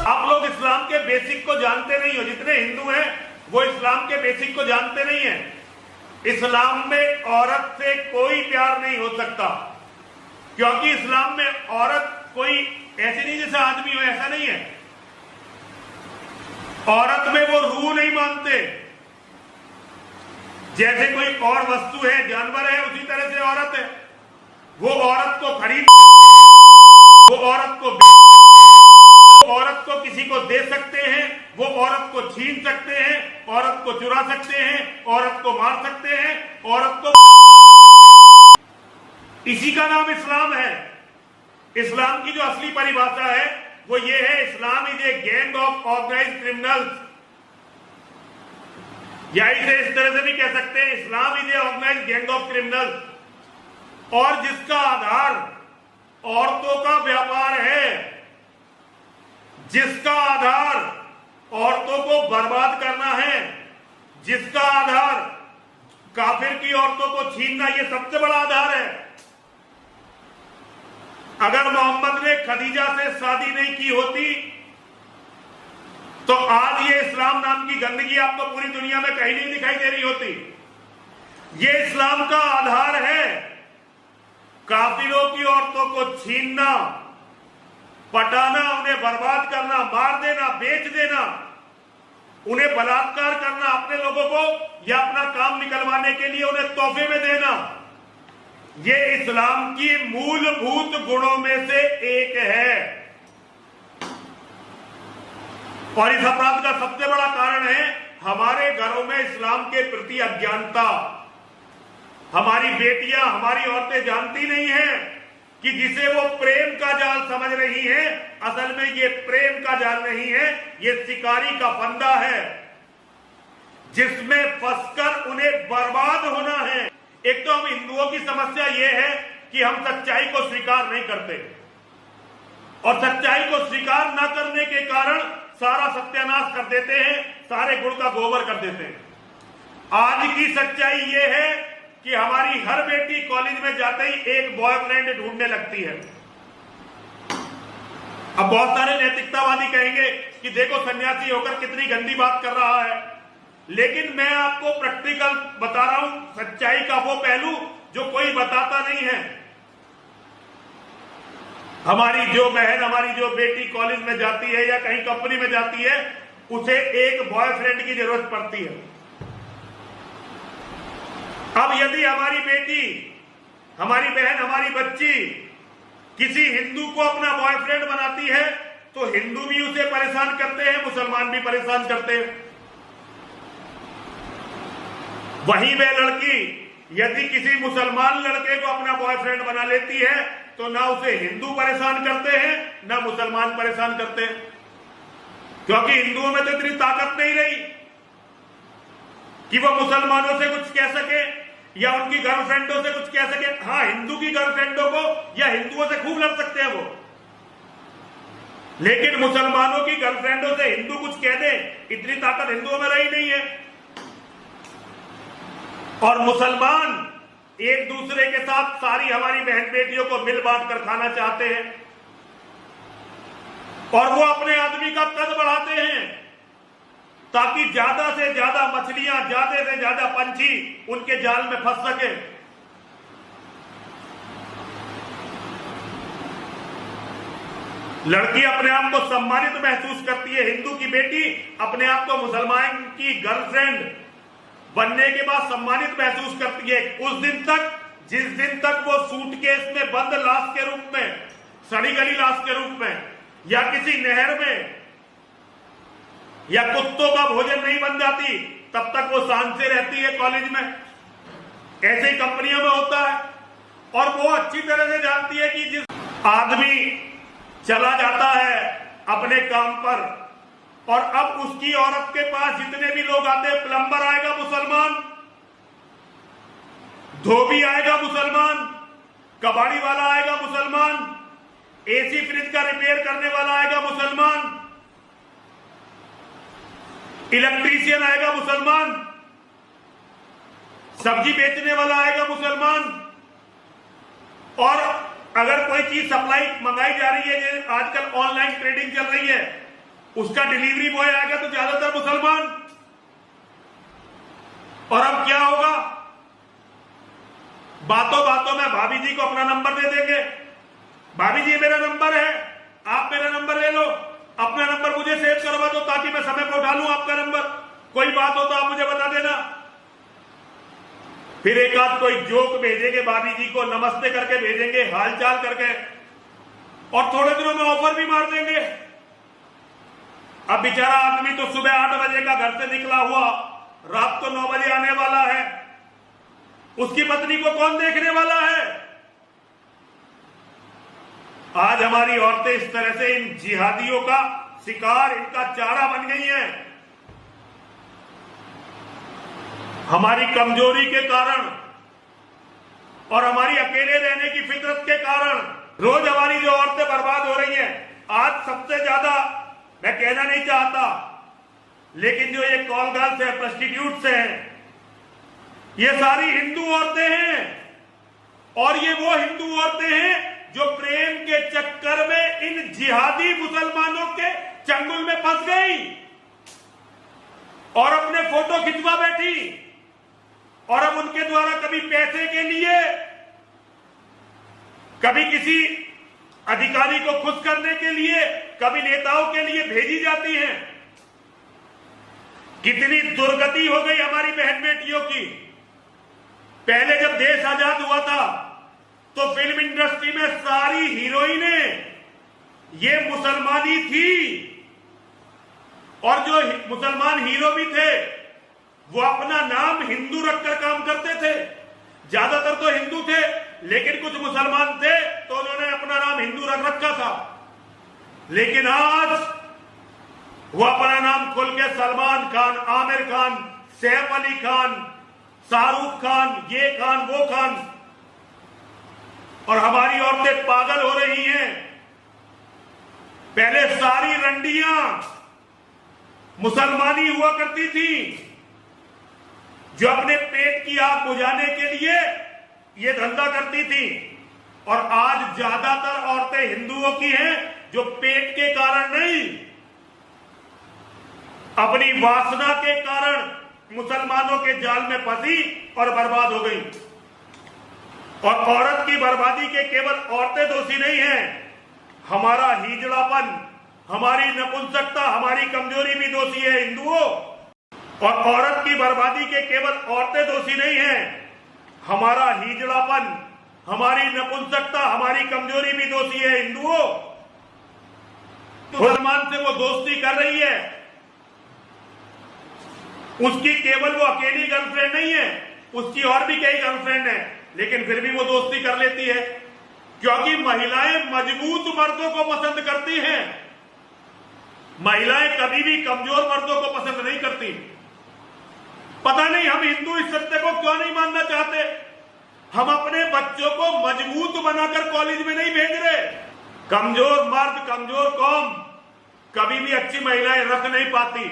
आप लोग इस्लाम के बेसिक को जानते नहीं हो। जितने हिंदू हैं वो इस्लाम के बेसिक को जानते नहीं है। इस्लाम में औरत से कोई प्यार नहीं हो सकता, क्योंकि इस्लाम में औरत कोई ऐसी नहीं जैसे आदमी हो, ऐसा नहीं है। औरत में वो रूह नहीं मानते। जैसे कोई और वस्तु है, जानवर है, उसी तरह से औरत है। वो औरत को खरीद, वो औरत को औरत को किसी को दे सकते हैं, वो औरत को छीन सकते हैं, औरत को चुरा सकते हैं, औरत को मार सकते हैं, औरत को। इसी का नाम इस्लाम है। इस्लाम की जो असली परिभाषा है वो ये है, Islam is a gang of organised criminals. या इसे इस तरह से भी कह सकते हैं, Islam is a organised gang of criminals, और जिसका आधार औरतों का व्यापार है, जिसका आधार औरतों को बर्बाद करना है, जिसका आधार काफिर की औरतों को छीनना, ये सबसे बड़ा आधार है। अगर मोहम्मद ने खदीजा से शादी नहीं की होती तो आज ये इस्लाम नाम की गंदगी आपको पूरी दुनिया में कहीं नहीं दिखाई दे रही होती। ये इस्लाम का आधार है, काफिरों की औरतों को छीनना, पटाना, उन्हें बर्बाद करना, मार देना, बेच देना, उन्हें बलात्कार करना, अपने लोगों को या अपना काम निकलवाने के लिए उन्हें तोहफे में देना। ये इस्लाम की मूलभूत गुणों में से एक है। और इस अपराध का सबसे बड़ा कारण है हमारे घरों में इस्लाम के प्रति अज्ञानता। हमारी बेटियां, हमारी औरतें जानती नहीं है कि जिसे वो प्रेम का जाल समझ रही हैं, असल में ये प्रेम का जाल नहीं है, ये शिकारी का फंदा है जिसमें फंसकर उन्हें बर्बाद होना है। एक तो हम हिंदुओं की समस्या ये है कि हम सच्चाई को स्वीकार नहीं करते, और सच्चाई को स्वीकार न करने के कारण सारा सत्यानाश कर देते हैं, सारे गुड़ का गोबर कर देते हैं। आज की सच्चाई ये है कि हमारी हर बेटी कॉलेज में जाते ही एक बॉयफ्रेंड ढूंढने लगती है। अब बहुत सारे नैतिकतावादी कहेंगे कि देखो सन्यासी होकर कितनी गंदी बात कर रहा है, लेकिन मैं आपको प्रैक्टिकल बता रहा हूं, सच्चाई का वो पहलू जो कोई बताता नहीं है। हमारी जो बहन, हमारी जो बेटी कॉलेज में जाती है या कहीं कंपनी में जाती है, उसे एक बॉयफ्रेंड की जरूरत पड़ती है। अब यदि हमारी बेटी, हमारी बहन, हमारी बच्ची किसी हिंदू को अपना बॉयफ्रेंड बनाती है तो हिंदू भी उसे परेशान करते हैं, मुसलमान भी परेशान करते हैं। वहीं वह लड़की यदि किसी मुसलमान लड़के को अपना बॉयफ्रेंड बना लेती है तो ना उसे हिंदू परेशान करते हैं, ना मुसलमान परेशान करते हैं, क्योंकि हिंदुओं में तो इतनी ताकत नहीं रही कि वो मुसलमानों से कुछ कह सके या उनकी गर्लफ्रेंडों से कुछ कह सके। हाँ, हिंदू की गर्लफ्रेंडों को या हिंदुओं से खूब लड़ सकते हैं वो, लेकिन मुसलमानों की गर्लफ्रेंडों से हिंदू कुछ कह दे, इतनी ताकत हिंदुओं में रही नहीं है। और मुसलमान एक दूसरे के साथ सारी हमारी बहन बेटियों को मिल बांट कर खाना चाहते हैं, और वो अपने आदमी का कद बढ़ाते हैं ताकि ज्यादा से ज्यादा मछलियां, ज्यादा से ज्यादा पंछी उनके जाल में फंस सके। लड़की अपने आप को सम्मानित महसूस करती है, हिंदू की बेटी अपने आप को मुसलमान की गर्लफ्रेंड बनने के बाद सम्मानित महसूस करती है उस दिन तक, जिस दिन तक वो सूटकेस में बंद लाश के रूप में, सड़ी गली लाश के रूप में, या किसी नहर में, या कुत्तों का भोजन नहीं बन जाती, तब तक वो शान से रहती है कॉलेज में। ऐसे ही कंपनियों में होता है। और वो अच्छी तरह से जानती है कि जिस आदमी चला जाता है अपने काम पर, और अब उसकी औरत के पास जितने भी लोग आते हैं, प्लम्बर आएगा मुसलमान, धोबी आएगा मुसलमान, कबाड़ी वाला आएगा मुसलमान, एसी फ्रिज का रिपेयर करने वाला आएगा मुसलमान, इलेक्ट्रीशियन आएगा मुसलमान, सब्जी बेचने वाला आएगा मुसलमान। और अगर कोई चीज सप्लाई मंगाई जा रही है, जैसे आजकल ऑनलाइन ट्रेडिंग चल रही है, उसका डिलीवरी बॉय आएगा तो ज्यादातर मुसलमान। और अब क्या होगा, बातों बातों में भाभी जी को अपना नंबर दे देंगे, भाभी जी मेरा नंबर है, आप मेरा नंबर ले लो, अपना नंबर मुझे सेव करवा दो ताकि मैं समय पर उठा लूं आपका नंबर, कोई बात हो तो आप मुझे बता देना। फिर एक आध कोई जोक भेजेंगे भाभी जी को, नमस्ते करके भेजेंगे, हालचाल करके, और थोड़े दिनों में ऑफर भी मार देंगे। अब बेचारा आदमी तो सुबह 8 बजे का घर से निकला हुआ, रात को 9 बजे आने वाला है, उसकी पत्नी को कौन देखने वाला है? आज हमारी औरतें इस तरह से इन जिहादियों का शिकार, इनका चारा बन गई हैं। हमारी कमजोरी के कारण और हमारी अकेले रहने की फितरत के कारण रोज हमारी जो औरतें बर्बाद हो रही हैं। आज सबसे ज्यादा, मैं कहना नहीं चाहता, लेकिन जो ये कॉल गर्ल्स है, प्रोस्टिट्यूट्स हैं, ये सारी हिंदू औरतें हैं। और ये वो हिंदू औरतें हैं जो प्रेम के चक्कर में इन जिहादी मुसलमानों के चंगुल में फंस गई और अपने फोटो खिंचवा बैठी। और अब उनके द्वारा कभी पैसे के लिए, कभी किसी अधिकारी को खुश करने के लिए, कभी नेताओं के लिए भेजी जाती हैं। कितनी दुर्गति हो गई हमारी बहन बेटियों की। पहले जब देश आजाद हुआ था तो फिल्म इंडस्ट्री में सारी हीरोइनें ये मुसलमानी थी, और जो मुसलमान हीरो भी थे वो अपना नाम हिंदू रखकर काम करते थे। ज्यादातर तो हिंदू थे, लेकिन कुछ मुसलमान थे तो उन्होंने अपना नाम हिंदू रख रखा था। लेकिन आज वो अपना नाम खोल के सलमान खान, आमिर खान, सैफ अली खान, शाहरुख खान, ये खान, वो खान, और हमारी औरतें पागल हो रही हैं। पहले सारी रंडियां मुसलमानी हुआ करती थी जो अपने पेट की आग बुझाने के लिए ये धंधा करती थी, और आज ज्यादातर औरतें हिंदुओं की हैं जो पेट के कारण नहीं, अपनी वासना के कारण मुसलमानों के जाल में फंसी और बर्बाद हो गई। और औरत की बर्बादी के केवल औरतें दोषी नहीं हैं, हमारा हिजड़ापन, हमारी नपुंसकता, हमारी कमजोरी भी दोषी है हिंदुओं। और औरत की बर्बादी के केवल औरतें दोषी नहीं हैं, हमारा हिजड़ापन, हमारी नपुंसकता, हमारी कमजोरी भी दोषी है हिंदुओं। तो मुसलमान से वो दोस्ती कर रही है, उसकी केवल वो अकेली गर्लफ्रेंड नहीं है, उसकी और भी कई गर्लफ्रेंड है, लेकिन फिर भी वो दोस्ती कर लेती है, क्योंकि महिलाएं मजबूत मर्दों को पसंद करती हैं। महिलाएं कभी भी कमजोर मर्दों को पसंद नहीं करती। पता नहीं हम हिंदू इस सत्य को क्यों नहीं मानना चाहते। हम अपने बच्चों को मजबूत बनाकर कॉलेज में नहीं भेज रहे। कमजोर मर्द, कमजोर कौम कभी भी अच्छी महिलाएं रख नहीं पाती।